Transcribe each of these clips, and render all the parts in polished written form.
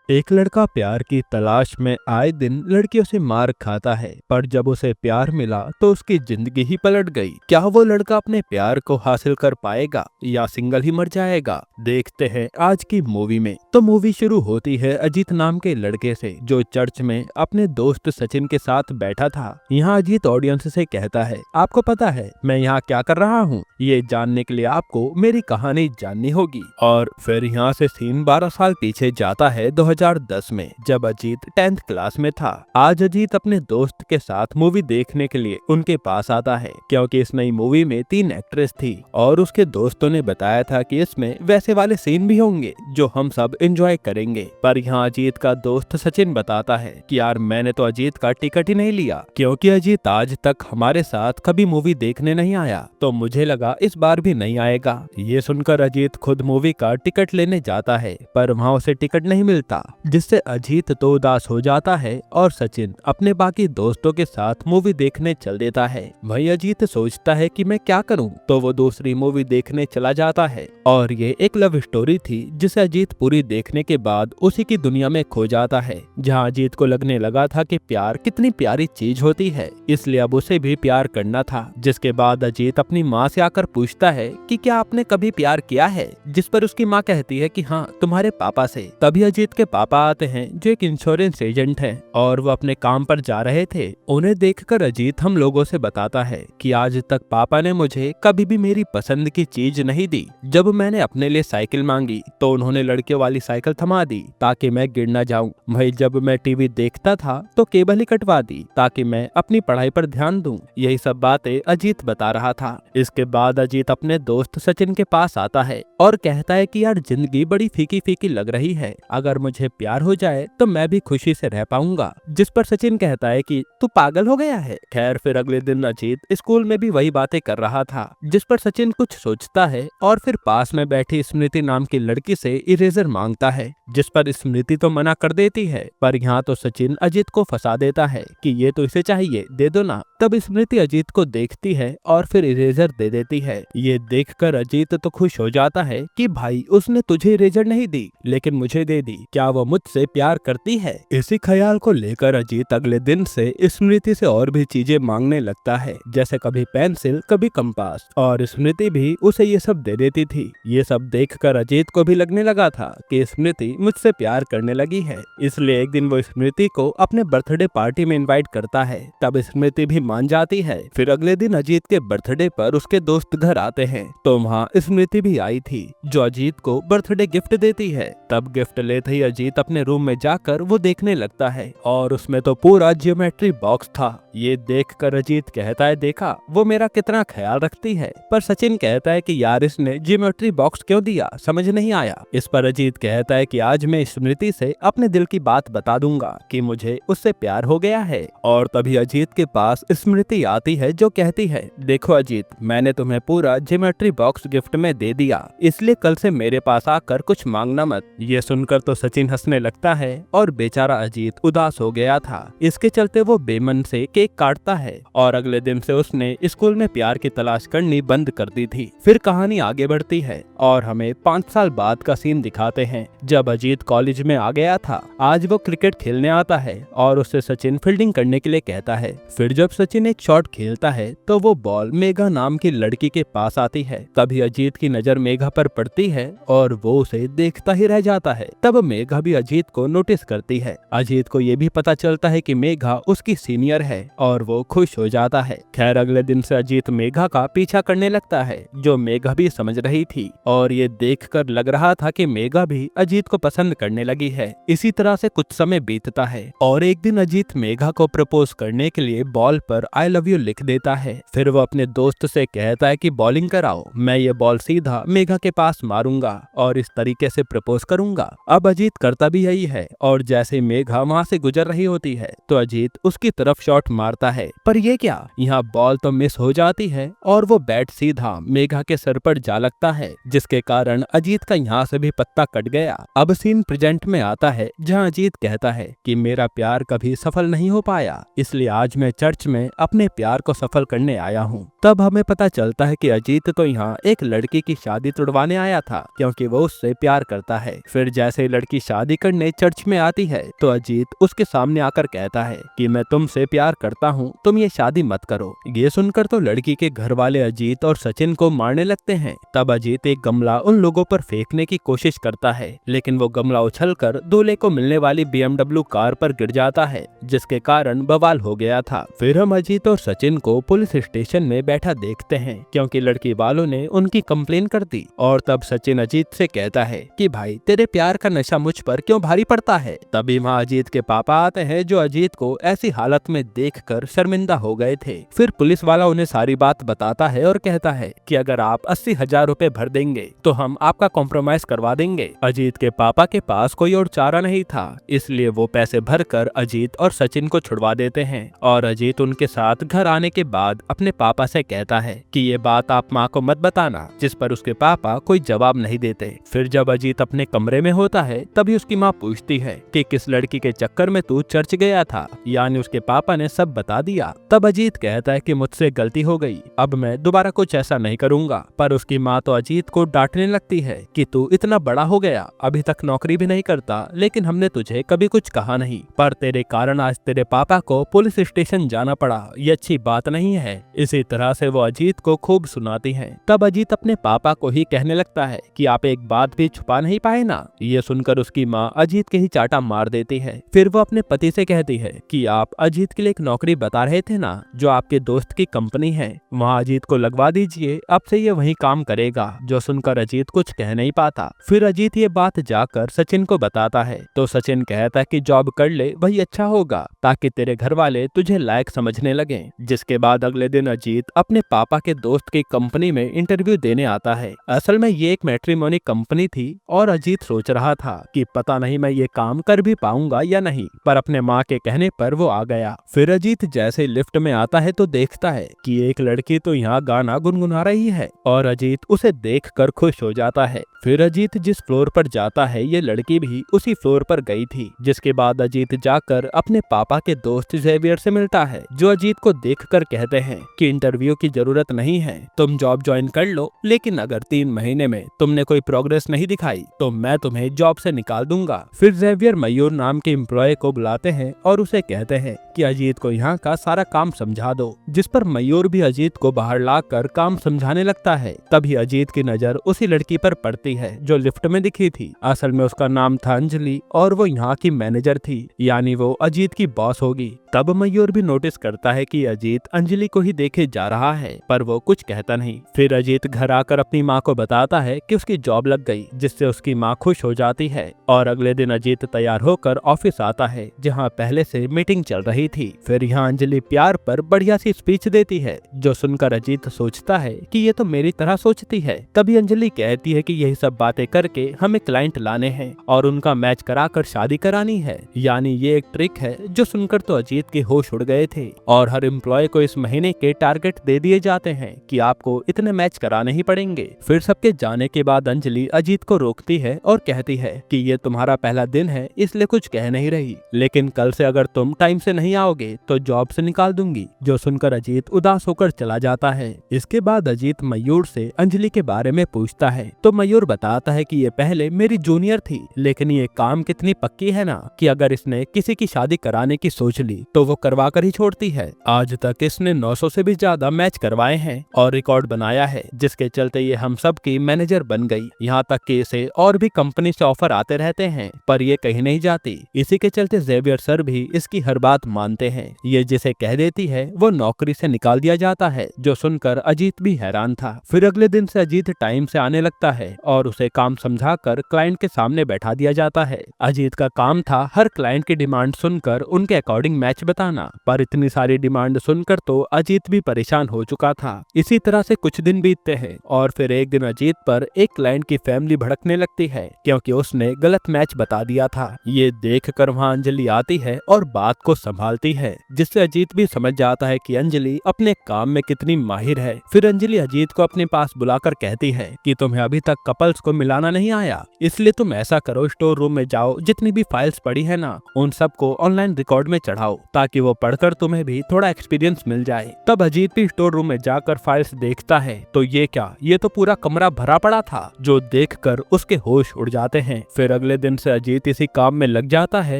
एक लड़का प्यार की तलाश में आए दिन लड़कियों से मार खाता है, पर जब उसे प्यार मिला तो उसकी जिंदगी ही पलट गई। क्या वो लड़का अपने प्यार को हासिल कर पाएगा या सिंगल ही मर जाएगा? देखते हैं आज की मूवी में। तो मूवी शुरू होती है अजीत नाम के लड़के से, जो चर्च में अपने दोस्त सचिन के साथ बैठा था। यहाँ अजीत ऑडियंस से कहता है, आपको पता है मैं यहाँ क्या कर रहा हूँ? ये जानने के लिए आपको मेरी कहानी जाननी होगी। और फिर यहाँ से सीन 12 साल पीछे जाता है 2010 में, जब अजीत 10th क्लास में था। आज अजीत अपने दोस्त के साथ मूवी देखने के लिए उनके पास आता है, क्योंकि इस नई मूवी में 3 एक्ट्रेस थी और उसके दोस्तों ने बताया था कि इसमें वैसे वाले सीन भी होंगे जो हम सब एंजॉय करेंगे। पर यहाँ अजीत का दोस्त सचिन बताता है कि यार मैंने तो अजीत का टिकट ही नहीं लिया, क्योंकि अजीत आज तक हमारे साथ कभी मूवी देखने नहीं आया, तो मुझे लगा इस बार भी नहीं आएगा। ये सुनकर अजीत खुद मूवी का टिकट लेने जाता है, पर वहाँ उसे टिकट नहीं मिलता, जिससे अजीत तो उदास हो जाता है और सचिन अपने बाकी दोस्तों के साथ मूवी देखने चल देता है। वही अजीत सोचता है कि मैं क्या करूं, तो वो दूसरी मूवी देखने चला जाता है और ये एक लव स्टोरी थी, जिसे अजीत पूरी देखने के बाद उसी की दुनिया में खो जाता है, जहाँ अजीत को लगने लगा था कि प्यार कितनी प्यारी चीज होती है, इसलिए अब उसे भी प्यार करना था। जिसके बाद अजीत अपनी माँ से आकर पूछता है कि क्या आपने कभी प्यार किया है, जिस पर उसकी माँ कहती है कि हाँ, तुम्हारे पापा से। तभी अजीत के पापा आते हैं, जो एक इंश्योरेंस एजेंट हैं, और वो अपने काम पर जा रहे थे। उन्हें देखकर अजीत हम लोगों से बताता है कि आज तक पापा ने मुझे कभी भी मेरी पसंद की चीज नहीं दी। जब मैंने अपने लिए साइकिल मांगी तो उन्होंने लड़कियों वाली साइकिल थमा दी ताकि मैं गिर न जाऊं। भाई जब मैं टीवी देखता था तो केबल ही कटवा दी ताकि मैं अपनी पढ़ाई पर ध्यान दूं। यही सब बातें अजीत बता रहा था। इसके बाद अजीत अपने दोस्त सचिन के पास आता है और कहता है कि यार जिंदगी बड़ी फीकी फीकी लग रही है, अगर मुझे प्यार हो जाए तो मैं भी खुशी से रह पाऊंगा। जिस पर सचिन कहता है कि तू पागल हो गया है। खैर फिर अगले दिन अजीत स्कूल में भी वही बातें कर रहा था, जिस पर सचिन कुछ सोचता है और फिर पास में बैठी स्मृति नाम की लड़की से इरेजर मांगता है, जिस पर स्मृति तो मना कर देती है, पर यहाँ तो सचिन अजीत को फंसा देता है कि ये तो इसे चाहिए, दे दो ना। तब स्मृति अजीत को देखती है और फिर इरेजर दे देती है। ये देखकर अजीत तो खुश हो जाता है कि भाई उसने तुझे इरेजर नहीं दी लेकिन मुझे दे दी, क्या वो मुझसे प्यार करती है? इसी ख्याल को लेकर अजीत अगले दिन से स्मृति से और भी चीजें मांगने लगता है, जैसे कभी पेंसिल कभी कंपास, और स्मृति भी उसे ये सब दे देती थी। ये सब देखकर अजीत को भी लगने लगा था कि स्मृति मुझसे प्यार करने लगी है, इसलिए एक दिन वो स्मृति को अपने बर्थडे पार्टी में इनवाइट करता है। तब स्मृति भी मान जाती है। फिर अगले दिन अजीत के बर्थडे पर उसके दोस्त घर आते हैं, तो वहाँ स्मृति भी आई थी, जो अजीत को बर्थडे गिफ्ट देती है। तब गिफ्ट लेते ही अजीत अपने रूम में जाकर वो देखने लगता है और उसमें तो पूरा ज्योमेट्री बॉक्स था। ये देखकर अजीत कहता है, देखा वो मेरा कितना ख्याल रखती है। पर सचिन कहता है कि यार इसने ज्योमेट्री बॉक्स क्यों दिया, समझ नहीं आया। इस पर अजीत कहता है कि आज मैं स्मृति से अपने दिल की बात बता दूंगा कि मुझे उससे प्यार हो गया है। और तभी अजीत के पास स्मृति आती है, जो कहती है, देखो अजीत, मैंने तुम्हें पूरा ज्योमेट्री बॉक्स गिफ्ट में दे दिया, इसलिए कल से मेरे पास आकर कुछ मांगना मत। ये सुनकर तो सचिन हंसने लगता है और बेचारा अजीत उदास हो गया था। इसके चलते वो बेमन से केक काटता है और अगले दिन से उसने स्कूल में प्यार की तलाश करनी बंद कर दी थी। फिर कहानी आगे बढ़ती है और हमें 5 साल बाद का सीन दिखाते हैं, जब अजीत कॉलेज में आ गया था। आज वो क्रिकेट खेलने आता है और उससे सचिन फील्डिंग करने के लिए कहता है। फिर जब सचिन एक शॉट खेलता है तो वो बॉल मेघा नाम की लड़की के पास आती है। तभी अजीत की नजर मेघा पर पड़ती है और वो उसे देखता ही रह जाता है। तब मेघा भी अजीत को नोटिस करती है। अजीत को ये भी पता चलता है कि मेघा उसकी सीनियर है और वो खुश हो जाता है। खैर अगले दिन से अजीत मेघा का पीछा करने लगता है, जो मेघा भी समझ रही थी, और ये देखकर लग रहा था कि मेघा भी अजीत को पसंद करने लगी है। इसी तरह से कुछ समय बीतता है और एक दिन अजीत मेघा को प्रपोज करने के लिए बॉल पर आई लव यू लिख देता है। फिर वो अपने दोस्त से कहता है कि बॉलिंग कराओ, मैं ये बॉल सीधा मेघा के पास मारूंगा और इस तरीके से प्रपोज करूंगा। अब अजीत करता भी यही है और जैसे मेघा वहाँ से गुजर रही होती है तो अजीत उसकी तरफ शॉट मारता है, पर ये क्या, यहाँ बॉल तो मिस हो जाती है और वो बैट सीधा मेघा के सर पर जा लगता है, जिसके कारण अजीत का यहाँ से भी पत्ता कट गया। अब सीन प्रेजेंट में आता है, जहाँ अजीत कहता है कि मेरा प्यार कभी सफल नहीं हो पाया, इसलिए आज मैं चर्च में अपने प्यार को सफल करने आया हूँ। तब हमें पता चलता है कि अजीत तो यहाँ एक लड़की की शादी तुड़वाने आया था, क्योंकि वो उससे प्यार करता है। फिर जैसे लड़की शादी शादी करने चर्च में आती है तो अजीत उसके सामने आकर कहता है कि मैं तुमसे प्यार करता हूँ, तुम ये शादी मत करो। ये सुनकर तो लड़की के घर वाले अजीत और सचिन को मारने लगते हैं। तब अजीत एक गमला उन लोगों पर फेंकने की कोशिश करता है, लेकिन वो गमला उछलकर दूल्हे को मिलने वाली BMW कार पर गिर जाता है, जिसके कारण बवाल हो गया था। फिर हम अजीत और सचिन को पुलिस स्टेशन में बैठा देखते हैं, क्योंकि लड़की वालों ने उनकी कंप्लेन कर दी। और तब सचिन अजीत से कहता है कि भाई तेरे प्यार का नशा मुझ पर क्यों भारी पड़ता है। तभी वहाँ अजीत के पापा आते हैं, जो अजीत को ऐसी हालत में देखकर शर्मिंदा हो गए थे। फिर पुलिस वाला उन्हें सारी बात बताता है और कहता है कि अगर आप 80,000 रुपए भर देंगे तो हम आपका कॉम्प्रोमाइज करवा देंगे। अजीत के पापा के पास कोई और चारा नहीं था, इसलिए वो पैसे भरकर अजीत और सचिन को छुड़वा देते हैं। और अजीत उनके साथ घर आने के बाद अपने पापा से कहता है कि ये बात आप माँ को मत बताना, जिस पर उसके पापा कोई जवाब नहीं देते। फिर जब अजीत अपने कमरे में होता है तभी उसकी माँ पूछती है कि किस लड़की के चक्कर में तू चर्च गया था, यानी उसके पापा ने सब बता दिया। तब अजीत कहता है कि मुझसे गलती हो गई, अब मैं दोबारा कुछ ऐसा नहीं करूंगा। पर उसकी माँ तो अजीत को डांटने लगती है कि तू इतना बड़ा हो गया, अभी तक नौकरी भी नहीं करता, लेकिन हमने तुझे कभी कुछ कहा नहीं, पर तेरे कारण आज तेरे पापा को पुलिस स्टेशन जाना पड़ा, ये अच्छी बात नहीं है। इसी तरह से वो अजीत को खूब सुनाती है। तब अजीत अपने पापा को ही कहने लगता है कि आप एक बात भी छुपा नहीं पाए ना। ये सुनकर उसकी माँ अजीत के ही चाटा मार देती है। फिर वो अपने पति से कहती है कि आप अजीत के लिए एक नौकरी बता रहे थे ना, जो आपके दोस्त की कंपनी है, वहाँ अजीत को लगवा दीजिए, अब से ये वही काम करेगा। जो सुनकर अजीत कुछ कह नहीं पाता। फिर अजीत ये बात जाकर सचिन को बताता है तो सचिन कहता है कि जॉब कर ले, वही अच्छा होगा, ताकि तेरे घर वाले तुझे लायक समझने लगे। जिसके बाद अगले दिन अजीत अपने पापा के दोस्त की कंपनी में इंटरव्यू देने आता है। असल में ये एक मैट्रिमोनी कंपनी थी और अजीत सोच रहा था कि पता नहीं मैं ये काम कर भी पाऊंगा या नहीं, पर अपने माँ के कहने पर वो आ गया। फिर अजीत जैसे लिफ्ट में आता है तो देखता है कि एक लड़की तो यहाँ गाना गुनगुना रही है और अजीत उसे देखकर खुश हो जाता है। फिर अजीत जिस फ्लोर पर जाता है ये लड़की भी उसी फ्लोर पर गई थी। जिसके बाद अजीत जाकर अपने पापा के दोस्त जेवियर से मिलता है, जो अजीत को देखकर कहते हैं कि इंटरव्यू की जरूरत नहीं है, तुम जॉब ज्वाइन कर लो, लेकिन अगर 3 महीने में तुमने कोई प्रोग्रेस नहीं दिखाई तो मैं तुम्हें जॉब से निकाल दूंगा। फिर जेवियर मयूर नाम के एम्प्लॉय को बुलाते हैं और उसे कहते हैं कि अजीत को यहाँ का सारा काम समझा दो, जिस पर मयूर भी अजीत को बाहर लाकर काम समझाने लगता है। तभी अजीत की नजर उसी लड़की पर पड़ती है जो लिफ्ट में दिखी थी। असल में उसका नाम था अंजलि और वो यहाँ की मैनेजर थी, यानी वो अजीत की बॉस होगी। तब मयूर भी नोटिस करता है कि अजीत अंजलि को ही देखे जा रहा है, पर वो कुछ कहता नहीं। फिर अजीत घर आकर अपनी माँ को बताता है कि उसकी जॉब लग गई, जिससे उसकी माँ खुश हो जाती है। और अगले दिन अजीत तैयार होकर ऑफिस आता है, जहाँ पहले से मीटिंग चल रही थी। फिर यहाँ अंजलि प्यार पर बढ़िया सी स्पीच देती है, जो सुनकर अजीत सोचता है कि ये तो मेरी तरह सोचती है। तभी अंजलि कहती है कि यही सब बातें करके हमें क्लाइंट लाने हैं और उनका मैच कराकर शादी करानी है, यानी ये एक ट्रिक है। जो सुनकर तो अजीत के होश उड़ गए थे और हर एम्प्लॉय को इस महीने के टारगेट दे दिए जाते हैं कि आपको इतने मैच कराने ही पड़ेंगे। फिर सबके जाने के बाद अंजलि अजीत को रोकती है और कहती है कि ये तुम्हारा पहला दिन है, इसलिए कुछ कह नहीं रही, लेकिन कल से अगर तुम टाइम से नहीं आओगे तो जॉब से निकाल दूंगी। जो सुनकर अजीत उदास होकर चला जाता है। इसके बाद अजीत मयूर से अंजलि के बारे में पूछता है तो मयूर बताता है कि ये पहले मेरी जूनियर थी, लेकिन ये काम कितनी पक्की है ना कि अगर इसने किसी की शादी कराने की सोच ली तो वो करवा कर ही छोड़ती है। आज तक इसने 900 से भी ज्यादा मैच करवाए हैं और रिकॉर्ड बनाया है, जिसके चलते ये हम सब की मैनेजर बन गई। यहाँ तक कि इसे और भी कंपनी से ऑफर आते रहते हैं, पर ये कहीं नहीं जाती। इसी के चलते जेवियर सर भी इसकी हर बात मानते हैं। ये जिसे कह देती है वो नौकरी से निकाल दिया जाता है। जो सुनकर अजीत भी हैरान था। फिर अगले दिन से अजीत टाइम से आने लगता है और उसे काम समझाकर क्लाइंट के सामने बैठा दिया जाता है। अजीत का काम था हर क्लाइंट की डिमांड सुनकर उनके अकॉर्डिंग मैच बताना, पर इतनी सारी डिमांड सुनकर तो अजीत भी परेशान हो चुका था। इसी तरह से कुछ दिन बीतते हैं और फिर एक दिन अजीत पर एक क्लाइंट की फैमिली भड़कने लगती है, क्योंकि उसने गलत मैच बता दिया था। ये देखकर वहाँ अंजलि आती है और बात को संभालती है, जिससे अजीत भी समझ जाता है कि अंजलि अपने काम में कितनी माहिर है। फिर अंजलि अजीत को अपने पास बुलाकर कहती है कि तुम्हें अभी तक कपल्स को मिलाना नहीं आया, इसलिए तुम ऐसा करो, स्टोर रूम में जाओ, जितनी भी फाइल्स पड़ी है ना उन सबको ऑनलाइन रिकॉर्ड में चढ़ाओ, ताकि वो पढ़कर तुम्हें भी थोड़ा एक्सपीरियंस मिल जाए। तब अजीत भी स्टोर रूम में जाकर फाइल्स देखता है तो ये क्या, ये तो पूरा कमरा भरा पड़ा था, जो देखकर उसके होश उड़ जाते हैं। फिर अगले दिन से अजीत इसी काम में लग जाता है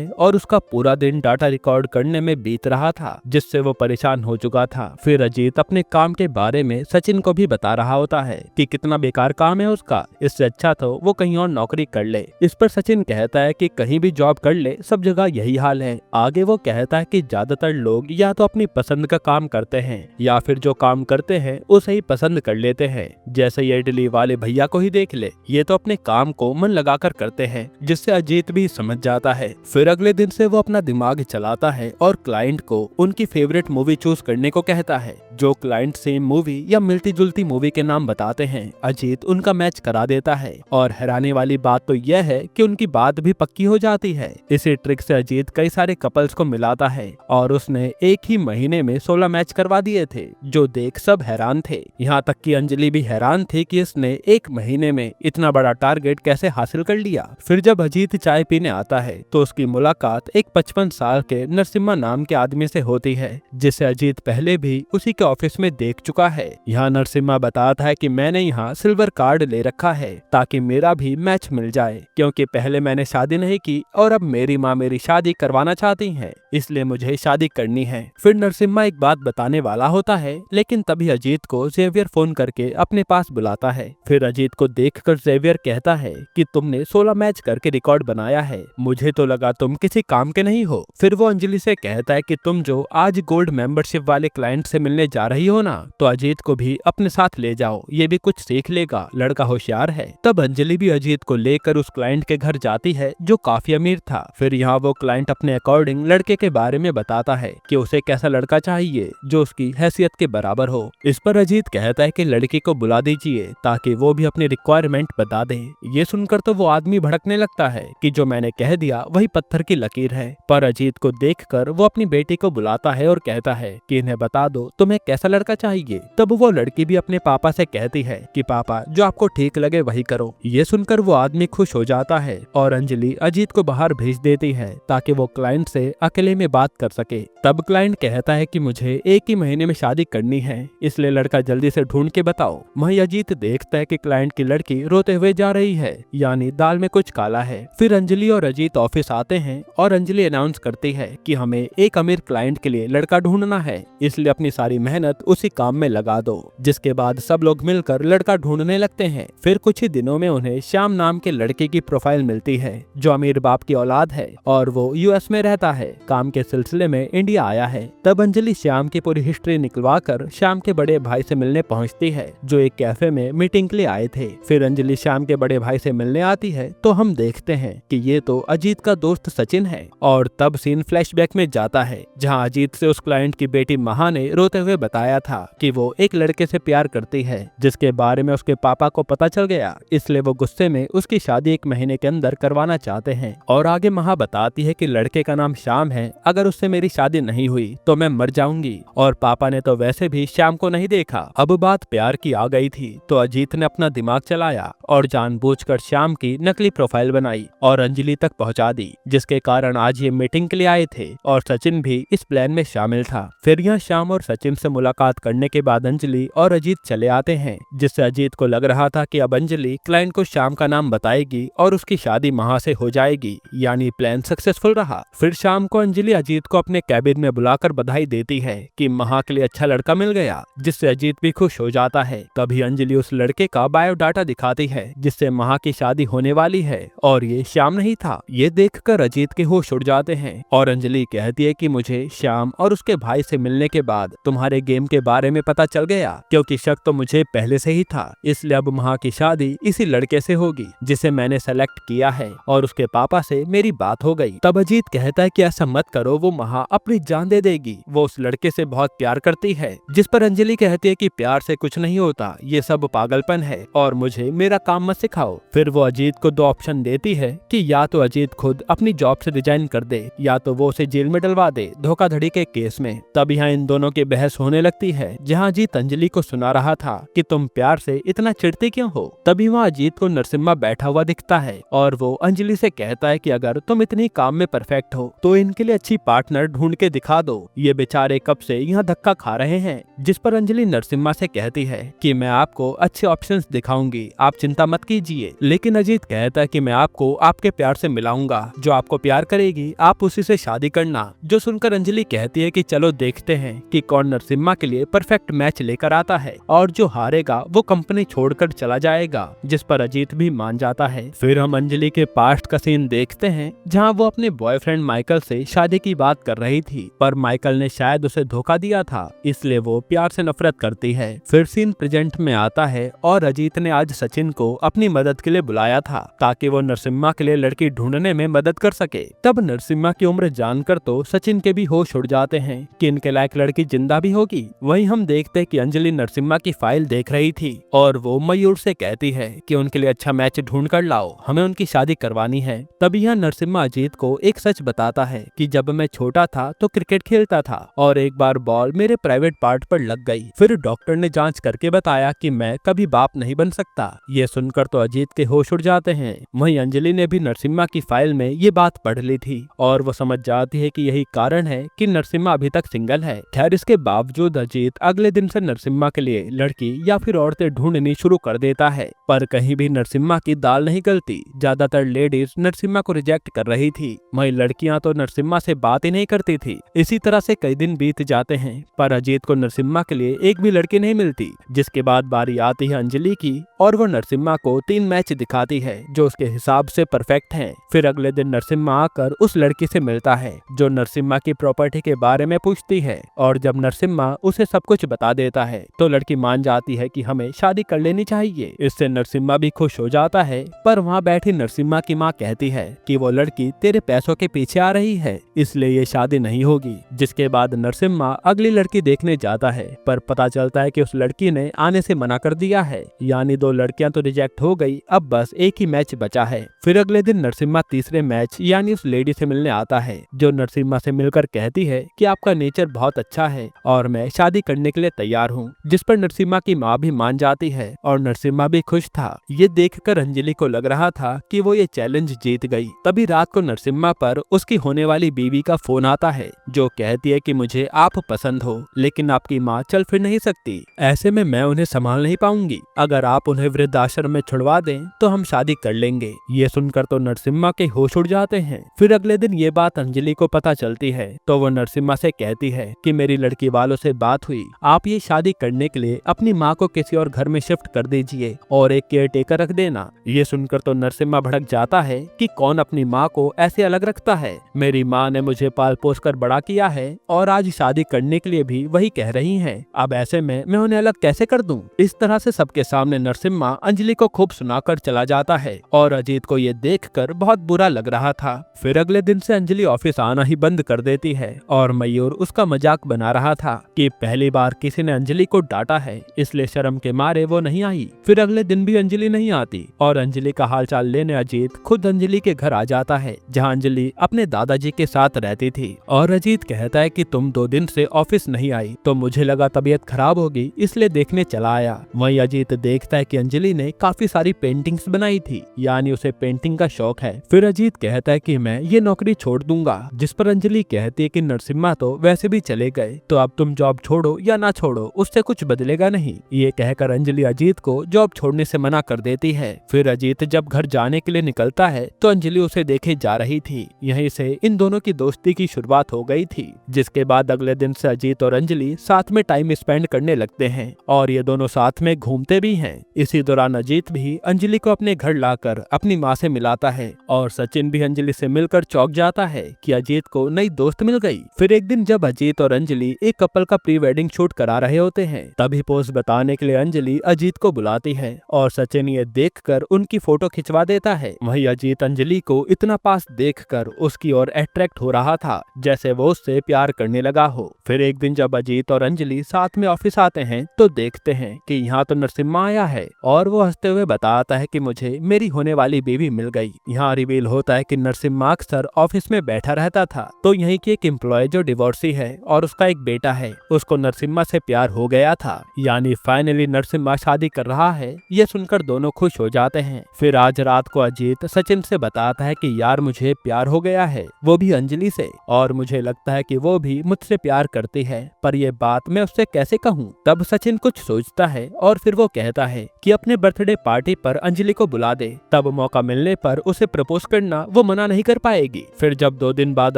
और उसका पूरा दिन डाटा रिकॉर्ड करने में बीत रहा था, जिससे वो परेशान हो चुका था। फिर अजीत अपने काम के बारे में सचिन को भी बता रहा होता है कि कितना बेकार काम है उसका, इससे अच्छा तो वो कहीं और नौकरी कर ले। इस पर सचिन कहता है कि कहीं भी जॉब कर ले, सब जगह यही हाल है। आगे वो कहता है कि ज्यादातर लोग या तो अपनी पसंद का काम करते हैं या फिर जो काम करते हैं उसे ही पसंद कर लेते हैं। जैसे ये इडली वाले भैया को ही देख ले, ये तो अपने काम को मन लगाकर करते हैं, जिससे अजीत भी समझ जाता है। फिर अगले दिन से वो अपना दिमाग चलाता है और क्लाइंट को उनकी फेवरेट मूवी चूज करने को कहता है। जो क्लाइंट सेम मूवी या मिलती जुलती मूवी के नाम बताते हैं, अजीत उनका मैच करा देता है। और हैरानी वाली बात तो यह है कि उनकी बात भी पक्की हो जाती है। इसी ट्रिक से अजीत कई सारे कपल्स को मिलाता है और उसने एक ही महीने में 16 मैच करवा दिए थे, जो देख सब हैरान थे। यहाँ तक कि अंजलि भी हैरान थी कि इसने एक महीने में इतना बड़ा टारगेट कैसे हासिल कर लिया। फिर जब अजीत चाय पीने आता है तो उसकी मुलाकात एक 55 साल के नरसिम्हा नाम के आदमी से होती है, जिसे अजीत पहले भी उसी के ऑफिस में देख चुका है। यहाँ नरसिम्हा बताता है कि मैंने यहाँ सिल्वर कार्ड ले रखा है ताकि मेरा भी मैच मिल जाए, क्योंकि पहले मैंने शादी नहीं की और अब मेरी माँ मेरी शादी करवाना चाहती है, इसलिए मुझे शादी करनी है। फिर नरसिम्हा एक बात बताने वाला होता है, लेकिन तभी अजीत को जेवियर फोन करके अपने पास बुलाता है। फिर अजीत को देखकर जेवियर कहता है कि तुमने 16 मैच करके रिकॉर्ड बनाया है, मुझे तो लगा तुम किसी काम के नहीं हो। फिर वो अंजलि से कहता है कि तुम जो आज गोल्ड मेंबरशिप वाले क्लाइंट से मिलने जा रही हो ना, तो अजीत को भी अपने साथ ले जाओ, ये भी कुछ सीख लेगा, लड़का होशियार है। तब अंजलि भी अजीत को लेकर उस क्लाइंट के घर जाती है जो काफी अमीर था। फिर यहाँ वो क्लाइंट अपने अकॉर्डिंग लड़के के बारे में बताता है कि उसे कैसा लड़का चाहिए जो उसकी हैसियत के बराबर हो। इस पर अजीत कहता है कि लड़की को बुला दीजिए ताकि वो भी अपनी रिक्वायरमेंट बता दे। ये सुनकर तो वो आदमी भड़कने लगता है कि जो मैंने कह दिया वही पत्थर की लकीर है। पर अजीत को देखकर वो अपनी बेटी को बुलाता है और कहता है कि इन्हें बता दो तुम्हें कैसा लड़का चाहिए। तब वो लड़की भी अपने पापा से कहती है कि पापा जो आपको ठीक लगे वही करो। ये सुनकर वो आदमी खुश हो जाता है और अंजलि अजीत को बाहर भेज देती है ताकि वो क्लाइंट से अकेले में बात कर सके। तब क्लाइंट कहता है कि मुझे एक ही महीने में शादी करनी है, इसलिए लड़का जल्दी से ढूंढ के बताओ। वहीं अजीत देखता है कि क्लाइंट की लड़की रोते हुए जा रही है, यानी दाल में कुछ काला है। फिर अंजलि और अजीत ऑफिस आते हैं और अंजलि अनाउंस करती है कि हमें एक अमीर क्लाइंट के लिए लड़का ढूंढना है, इसलिए अपनी सारी मेहनत उसी काम में लगा दो। जिसके बाद सब लोग मिलकर लड़का ढूंढने लगते हैं। फिर कुछ ही दिनों में उन्हें श्याम नाम के लड़के की प्रोफाइल मिलती है जो अमीर बाप की औलाद है और वो यूएस में रहता है, काम के सिलसिले में इंडिया आया है। तब अंजलि श्याम की पूरी हिस्ट्री निकलवाकर श्याम के बड़े भाई से मिलने पहुंचती है जो एक कैफे में मीटिंग के लिए आए थे। फिर अंजलि श्याम के बड़े भाई से मिलने आती है तो हम देखते हैं कि ये तो अजीत का दोस्त सचिन है। और तब सीन फ्लैशबैक में जाता है जहां अजीत से उस क्लाइंट की बेटी महा ने रोते हुए बताया था कि वो एक लड़के से प्यार करती है जिसके बारे में उसके पापा को पता चल गया, इसलिए वो गुस्से में उसकी शादी एक महीने के अंदर करवाना चाहते हैं। और आगे महा बताती है कि लड़के का नाम श्याम है, अगर उससे मेरी शादी नहीं हुई तो मैं मर जाऊंगी। और पापा ने तो वैसे भी श्याम को नहीं देखा। अब बात प्यार की आ गई थी तो अजीत ने अपना दिमाग चलाया और जानबूझकर श्याम की नकली प्रोफाइल बनाई और अंजलि तक पहुंचा दी, जिसके कारण आज ये मीटिंग के लिए आए थे और सचिन भी इस प्लान में शामिल था। फिर यहाँ श्याम और सचिन से मुलाकात करने के बाद अंजलि और अजीत चले आते हैं, जिससे अजीत को लग रहा था कि अब अंजलि क्लाइंट को श्याम का नाम बताएगी और उसकी शादी महा से हो जाएगी, यानी प्लान सक्सेसफुल रहा। फिर शाम को अंजलि अजीत को अपने कैबिन में बुलाकर बधाई देती है कि महा के लिए अच्छा लड़का मिल गया, जिससे अजीत भी खुश हो जाता है। तभी अंजलि उस लड़के का बायोडाटा दिखाती है जिससे महा की शादी होने वाली है और ये श्याम नहीं था। ये देखकर अजीत के होश उड़ जाते हैं और अंजलि कहती है कि मुझे श्याम और उसके भाई से मिलने के बाद तुम्हारे गेम के बारे में पता चल गया, क्योंकि शक तो मुझे पहले से ही था, इसलिए अब महा की शादी इसी लड़के से होगी जिसे मैंने सेलेक्ट किया है और उसके पापा से मेरी बात हो गई। तब अजीत कहता है कि ऐसा मत करो, वो महा अपनी जान दे देगी, वो उस लड़के से बहुत प्यार करती है। जिस पर अंजलि कहती है कि प्यार से कुछ नहीं होता, ये सब पागलपन है और मुझे मेरा काम मत सिखाओ। फिर वो अजीत को दो ऑप्शन देती है कि या तो अजीत खुद अपनी जॉब से रिजाइन कर दे या तो वो उसे जेल में डलवा दे धोखाधड़ी के केस में। तब यहाँ इन दोनों की बहस होने लगती है जहाँ अजीत अंजलि को सुना रहा था कि तुम प्यार से इतना चिढ़ते क्यों हो। तभी वहाँ अजीत को नरसिम्हा बैठा हुआ दिखता है और वो अंजलि से कहता है कि अगर तुम इतनी काम में परफेक्ट हो तो इनके लिए अच्छी पार्टनर ढूंढ के दिखा दो, ये बेचारे कब से यहाँ धक्का खा रहे हैं। जिस पर अंजलि नरसिम्हा से कहती है कि मैं आपको अच्छे ऑप्शंस दिखाऊंगी, आप चिंता मत कीजिए। लेकिन अजीत कहता है कि मैं आपको आपके प्यार से मिलाऊंगा, जो आपको प्यार करेगी आप उसी से शादी करना। जो सुनकर अंजलि कहती है कि चलो देखते हैं कि कौन नरसिम्हा के लिए परफेक्ट मैच लेकर आता है, और जो हारेगा वो कंपनी छोड़कर चला जाएगा, जिस पर अजीत भी मान जाता है। फिर हम अंजलि के पास्ट का सीन देखते हैं, जहां वो अपने बॉयफ्रेंड माइकल से शादी की बात कर रही थी, पर माइकल ने शायद उसे धोखा दिया था, इसलिए वो प्यार से नफरत करती है। फिर सीन प्रेजेंट में आता है और अजीत ने आज सचिन को अपनी मदद के लिए बुलाया था, ताकि वो नरसिम्हा के लिए लड़की ढूंढने में मदद कर सके। तब नरसिम्हा की उम्र जानकर तो सचिन के भी होश उड़ जाते हैं कि इनके लायक लड़की जिंदा भी होगी। वहीं हम देखते कि अंजलि नरसिम्हा की फाइल देख रही थी और वो मयूर से कहती है कि उनके लिए अच्छा मैच ढूंढ कर लाओ, हमें उनकी शादी करवानी है। तभी यह नरसिम्हा अजीत को एक सच बताता है कि जब मैं छोटा था तो क्रिकेट खेलता था और एक बार बॉल मेरे प्राइवेट पार्ट पर लग गई। फिर डॉक्टर ने जांच करके बताया कि मैं कभी बाप नहीं बन सकता। ये सुनकर तो अजीत के होश उड़ जाते हैं। वहीं अंजलि ने भी नरसिम्हा की फाइल में ये बात पढ़ ली थी और वो समझ जाती है कि यही कारण है कि नरसिम्हा अभी तक सिंगल है। खैर इसके बावजूद अजीत अगले दिन से नरसिम्हा के लिए लड़की या फिर औरतें ढूंढनी शुरू कर देता है, पर कहीं भी नरसिम्हा की दाल नहीं गलती। ज्यादातर लेडीज नरसिम्हा को रिजेक्ट कर रही थी, वहीं लड़कियां तो नरसिम्हा से बात ही नहीं करती थी। इसी तरह से कई दिन बीत जाते हैं, पर अजीत को नरसिम्हा के लिए एक भी लड़की नहीं मिलती। जिसके बाद बारी आती है अंजलि की और वो नरसिम्हा को 3 मैच दिखाती है जो उसके हिसाब से परफेक्ट हैं। फिर अगले दिन नरसिम्हा आकर उस लड़की से मिलता है जो नरसिम्हा की प्रॉपर्टी के बारे में पूछती है, और जब नरसिम्हा उसे सब कुछ बता देता है तो लड़की मान जाती है कि हमें शादी कर लेनी चाहिए। इससे नरसिम्हा भी खुश हो जाता है, पर वहाँ बैठी नरसिम्हा की माँ कहती है कि वो लड़की तेरे पैसों के पीछे आ रही है, इसलिए ये शादी नहीं होगी। जिसके बाद नरसिम्हा अगली लड़की देखने जाता है, पर पता चलता है कि उस लड़की ने आने से मना कर दिया है, यानी 2 लड़कियां तो रिजेक्ट हो गई, अब बस एक ही मैच बचा है। फिर अगले दिन नरसिम्हा तीसरे मैच यानी उस लेडी से मिलने आता है, जो नरसिम्हा से मिलकर कहती है कि आपका नेचर बहुत अच्छा है और मैं शादी करने के लिए तैयार हूँ। जिस पर नरसिम्हा की माँ भी मान जाती है और नरसिम्हा भी खुश था। ये देखकर अंजलि को लग रहा था कि वो ये चैलेंज जीत गई। तभी रात को नरसिम्हा पर उसकी होने वाली बीवी का फोन आता है, जो कहती है कि मुझे आप पसंद हो, लेकिन आपकी माँ चल फिर नहीं सकती, ऐसे में मैं उन्हें संभाल नहीं पाऊंगी। अगर आप उन्हें वृद्धाश्रम में छुड़वा दें तो हम शादी कर लेंगे। ये सुनकर तो नरसिम्हा के होश उड़ जाते हैं। फिर अगले दिन ये बात अंजलि को पता चलती है तो वो नरसिम्हा से कहती है कि मेरी लड़की वालों से बात हुई, आप ये शादी करने के लिए अपनी माँ को किसी और घर में शिफ्ट कर दीजिए और एक केयर टेकर रख देना। ये सुनकर तो नरसिम्हा भड़क जाता है कि कौन अपनी माँ को ऐसे अलग रखता है, मेरी माँ ने मुझे पाल पोस कर बड़ा किया है और आज शादी करने के लिए भी वही कह रही हैं। अब ऐसे में मैं उन्हें अलग कैसे कर दूं? इस तरह से सबके सामने नरसिम्हा अंजलि को खूब सुनाकर चला जाता है और अजीत को ये देखकर बहुत बुरा लग रहा था। फिर अगले दिन से अंजलि ऑफिस आना ही बंद कर देती है और मयूर उसका मजाक बना रहा था कि पहली बार किसी ने अंजलि को डांटा है, इसलिए शर्म के मारे वो नहीं आई। फिर अगले दिन भी अंजलि नहीं आती और अंजलि का हालचाल लेने अजीत खुद अंजलि के घर आ जाता है, जहाँ अंजलि अपने दादाजी के साथ रहती थी। और अजीत कहता है कि तुम 2 दिन से ऑफिस नहीं आई तो मुझे लगा तबीयत खराब होगी, इसलिए देखने चला आया। वहीं अजीत देखता है कि अंजलि ने काफी सारी पेंटिंग्स बनाई थी, यानी उसे पेंटिंग का शौक है। फिर अजीत कहता है कि मैं ये नौकरी छोड़ दूंगा, जिस पर अंजलि कहती है कि नरसिम्हा तो वैसे भी चले गए, तो अब तुम जॉब छोड़ो या ना छोड़ो उससे कुछ बदलेगा नहीं। ये कहकर अंजलि अजीत को जॉब छोड़ने से मना कर देती है। फिर अजीत जब घर जाने के लिए निकलता है तो अंजलि उसे देखे जा रही थी। यहीं से इन दोनों की दोस्ती की शुरुआत हो गई थी, जिसके बाद अगले दिन से अजीत और अंजलि साथ में टाइम स्पेंड करने लगते हैं और ये दोनों साथ में घूमते भी हैं। इसी दौरान अजीत भी अंजलि को अपने घर लाकर अपनी माँ से मिलाता है और सचिन भी अंजलि से मिलकर चौंक जाता है कि अजीत को नई दोस्त मिल गई। फिर एक दिन जब अजीत और अंजलि एक कपल का प्री वेडिंग शूट करा रहे होते हैं, तभी पोज बताने के लिए अंजलि अजीत को बुलाती है और सचिन ये देखकर उनकी फोटो खिंचवा देता है। वहीं अजीत अंजलि को इतना पास देखकर उसकी ओर अट्रैक्ट हो रहा था जैसे वो उससे प्यार करने लगा हो। फिर एक दिन जब अजीत और अंजलि साथ में ऑफिस आते हैं तो देखते हैं कि यहाँ तो नरसिम्हा आया है और वो हंसते हुए बताता है कि मुझे मेरी होने वाली बीवी मिल गई। यहाँ रिवील होता है कि नरसिम्हा अक्सर ऑफिस में बैठा रहता था, तो यहीं की एक एम्प्लॉय जो डिवोर्सी है और उसका एक बेटा है, उसको नरसिम्हा से प्यार हो गया था, यानी फाइनली नरसिम्हा शादी कर रहा है। ये सुनकर दोनों खुश हो जाते हैं। फिर आज रात को अजीत सचिन से बताता है कि यार मुझे प्यार हो गया है, वो भी अंजलि से, और मुझे लगता है कि वो भी मुझसे प्यार करती है, पर ये बात मैं उससे कैसे कहूँ। तब सचिन कुछ सोचता है और फिर वो कहता है कि अपने बर्थडे पार्टी पर अंजलि को बुला दे। तब मौके मौका मिलने पर उसे प्रपोज करना वो मना नहीं कर पाएगी। फिर जब 2 दिन बाद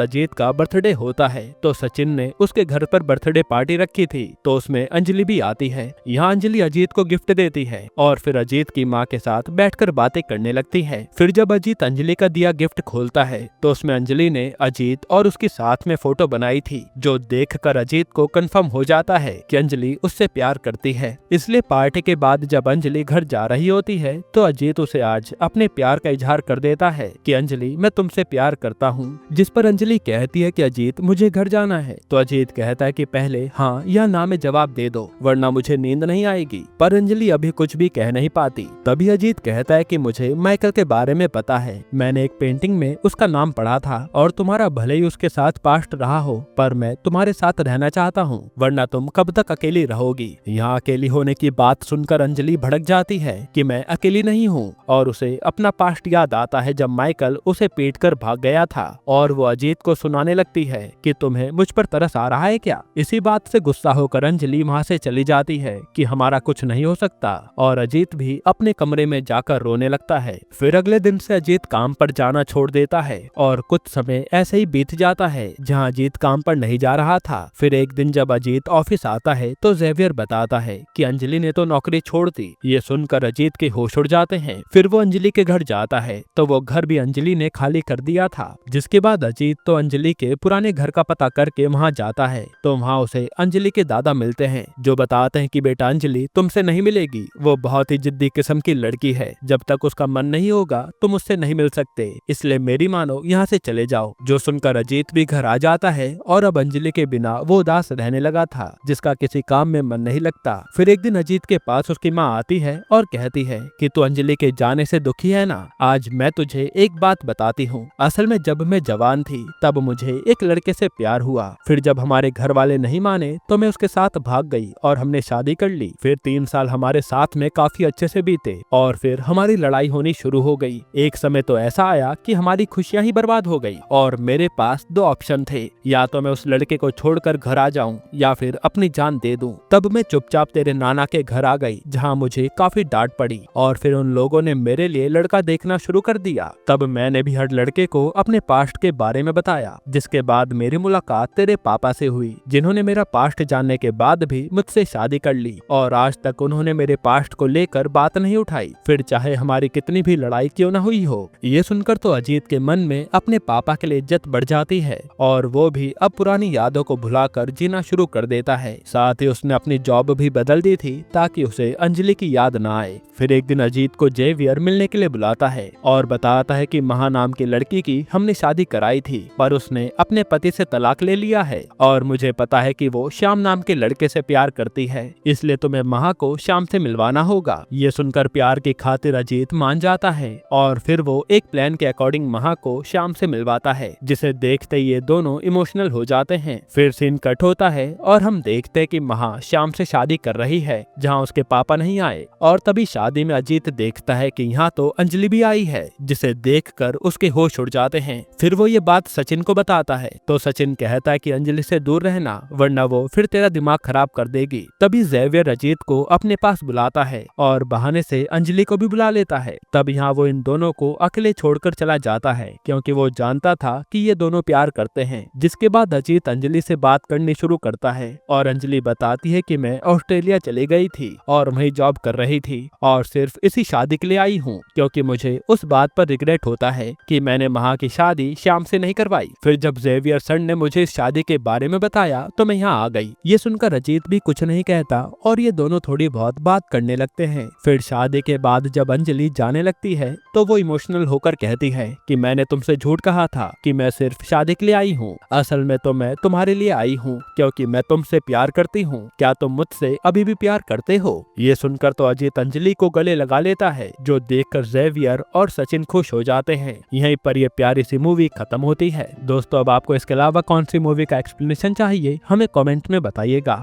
अजीत का बर्थडे होता है तो सचिन ने उसके घर पर बर्थडे पार्टी रखी थी, तो उसमें अंजलि भी आती है। यहाँ अंजलि अजीत को गिफ्ट देती है और फिर अजीत की माँ के साथ बैठकर बातें करने लगती है। फिर जब अजीत अंजलि का दिया गिफ्ट खोलता है तो उसमें अंजलि ने अजीत और उसकी साथ में फोटो बनाई थी, जो देखकर अजीत को कंफर्म हो जाता है कि अंजलि उससे प्यार करती है। इसलिए पार्टी के बाद जब अंजलि घर जा रही होती है तो अजीत उसे आज अपने प्यार का इजहार कर देता है कि अंजलि मैं तुमसे प्यार करता हूँ, जिस पर अंजलि कहती है कि अजीत मुझे घर जाना है। तो अजीत कहता है कि पहले हाँ या ना में जवाब दे दो वरना मुझे नींद नहीं आएगी, पर अंजलि अभी कुछ भी कह नहीं पाती। तभी अजीत कहता है कि मुझे माइकल के बारे में पता है, मैंने एक पेंटिंग में उसका नाम पढ़ा था और तुम्हारा भले ही उसके साथ पास्ट रहा हो पर मैं तुम्हारे साथ रहना चाहता हूँ, वरना तुम कब तक अकेली रहोगी। यहाँ अकेली होने की बात सुनकर अंजलि भड़क जाती है कि मैं अकेली नहीं हूँ और उसे अपना पास्ट याद आता है जब माइकल उसे पीटकर भाग गया था और वो अजीत को सुनाने लगती है कि तुम्हें मुझ पर तरस आ रहा है क्या। इसी बात से गुस्सा होकर अंजलि वहाँ से चली जाती है कि हमारा कुछ नहीं हो सकता और अजीत भी अपने कमरे में जाकर रोने लगता है। फिर अगले दिन से अजीत काम पर जाना छोड़ देता है और कुछ समय ऐसे ही बीत जाता है जहाँ अजीत काम पर नहीं जा रहा था। फिर एक दिन जब अजीत ऑफिस आता है तो जेवियर बताता है कि अंजलि ने तो नौकरी छोड़ दी। ये सुनकर अजीत के होश उड़ जाते हैं। फिर वो अंजलि के घर जाता है तो वो घर भी अंजलि ने खाली कर दिया था। जिसके बाद अजीत तो अंजलि के पुराने घर का पता करके वहाँ जाता है तो वहाँ उसे अंजलि के दादा मिलते हैं, जो बताते हैं कि बेटा अंजलि तुमसे नहीं मिलेगी, वो बहुत ही जिद्दी किस्म की लड़की है, जब तक उसका मन नहीं होगा तुम उससे नहीं मिल सकते, इसलिए मेरी मानो यहाँ से चले जाओ। जो सुनकर अजीत भी घर आ जाता है और अब अंजलि के बिना वो उदास रहने लगा था, जिसका किसी काम में मन नहीं लगता। फिर एक दिन अजीत के पास उसकी माँ आती है और कहती है कि तू अंजलि के जाने से दुखी है ना, आज मैं तुझे एक बात बताती हूँ। असल में जब मैं जवान थी तब मुझे एक लड़के से प्यार हुआ, फिर जब हमारे घर वाले नहीं माने तो मैं उसके साथ भाग गई और हमने शादी कर ली। फिर 3 साल हमारे साथ में काफी अच्छे से बीते और फिर हमारी लड़ाई होनी शुरू हो गई। एक समय तो ऐसा आया कि हमारी खुशियां ही बर्बाद हो गई और मेरे पास 2 ऑप्शन थे, या तो मैं उस लड़के को छोड़कर घर आ जाऊं या फिर अपनी जान दे दूं। तब मैं चुपचाप तेरे नाना के घर आ गई जहां मुझे काफी डांट पड़ी और फिर उन लोगों ने मेरे लिए लड़का देखना शुरू कर दिया। तब मैंने भी हर लड़के को अपने पास्ट के बारे में बताया, जिसके बाद मेरी मुलाकात तेरे पापा से हुई, जिन्होंने मेरा पास्ट जानने के बाद भी मुझसे शादी कर ली और आज तक उन्होंने मेरे पास्ट को लेकर बात नहीं उठाई, फिर चाहे हमारी कितनी भी लड़ाई क्यों न हुई हो। ये सुनकर तो अजीत के मन में अपने पापा के लिए इज्जत बढ़ जाती है और वो भी अब पुरानी यादों को भुलाकर जीना शुरू कर देता है। साथ ही उसने अपनी जॉब भी बदल दी थी ताकि उसे अंजलि की याद न आए। फिर एक दिन अजीत को जेवियर मिलने के लिए बुलाता है और बताता है कि महा नाम की लड़की की हमने शादी कराई थी पर उसने अपने पति से तलाक ले लिया है और मुझे पता है कि वो श्याम नाम के लड़के से प्यार करती है, इसलिए तुम्हें महा को श्याम से मिलवाना होगा। ये सुनकर प्यार की खातिर अजीत मान जाता है और फिर वो एक प्लान के अकॉर्डिंग महा को श्याम से मिलवाता है, जिसे देखते ये दोनों इमोशनल हो जाते हैं। फिर सीन कट होता है और हम देखते हैं कि महा श्याम से शादी कर रही है जहाँ उसके पापा नहीं आए और तभी शादी में अजीत देखता है कि यहाँ तो अंजलि भी आई है, जिसे देखकर उसके होश उड़ जाते हैं। फिर वो ये बात सचिन को बताता है तो सचिन कहता है कि अंजलि से दूर रहना वरना वो फिर तेरा दिमाग खराब कर देगी। तभी जेवियर अजीत को अपने पास बुलाता है और बहाने से अंजलि को भी बुला लेता है। तब यहाँ वो इन दोनों को अकेले छोड़कर चला जाता है क्योंकि वो जानता था कि ये दोनों प्यार करते हैं। जिसके बाद अजीत अंजलि से बात करनी शुरू करता है और अंजलि बताती है कि मैं ऑस्ट्रेलिया चली गई थी और वहीं जॉब कर रही थी और सिर्फ इसी शादी के लिए आई हूँ क्योंकि मुझे उस बात पर रिग्रेट होता है कि मैंने महा की शादी श्याम से नहीं करवाई। फिर जब जेवियर सर ने मुझे इस शादी के बारे में बताया तो मैं यहाँ आ गई। ये सुनकर अजीत भी कुछ नहीं कहता और ये दोनों थोड़ी बहुत बात करने लगते हैं। फिर शादी के बाद जब अंजलि जाने लगती है तो वो इमोशनल होकर कहती है कि मैंने तुमसे झूठ कहा था कि मैं सिर्फ शादी के लिए आई हूँ, असल में तो मैं तुम्हारे लिए आई हूँ क्योंकि मैं तुमसे प्यार करती हूँ। क्या तुम मुझसे अभी भी प्यार करते हो? ये सुनकर तो अजीत अंजलि को गले लगा लेता है, जो देखकर जेवियर और सचिन खुश हो जाते हैं। यहीं पर ये प्यारी सी मूवी खत्म होती है। दोस्तों अब आपको इसके अलावा कौन सी मूवी का एक्सप्लेनेशन चाहिए हमें कमेंट में बताइएगा।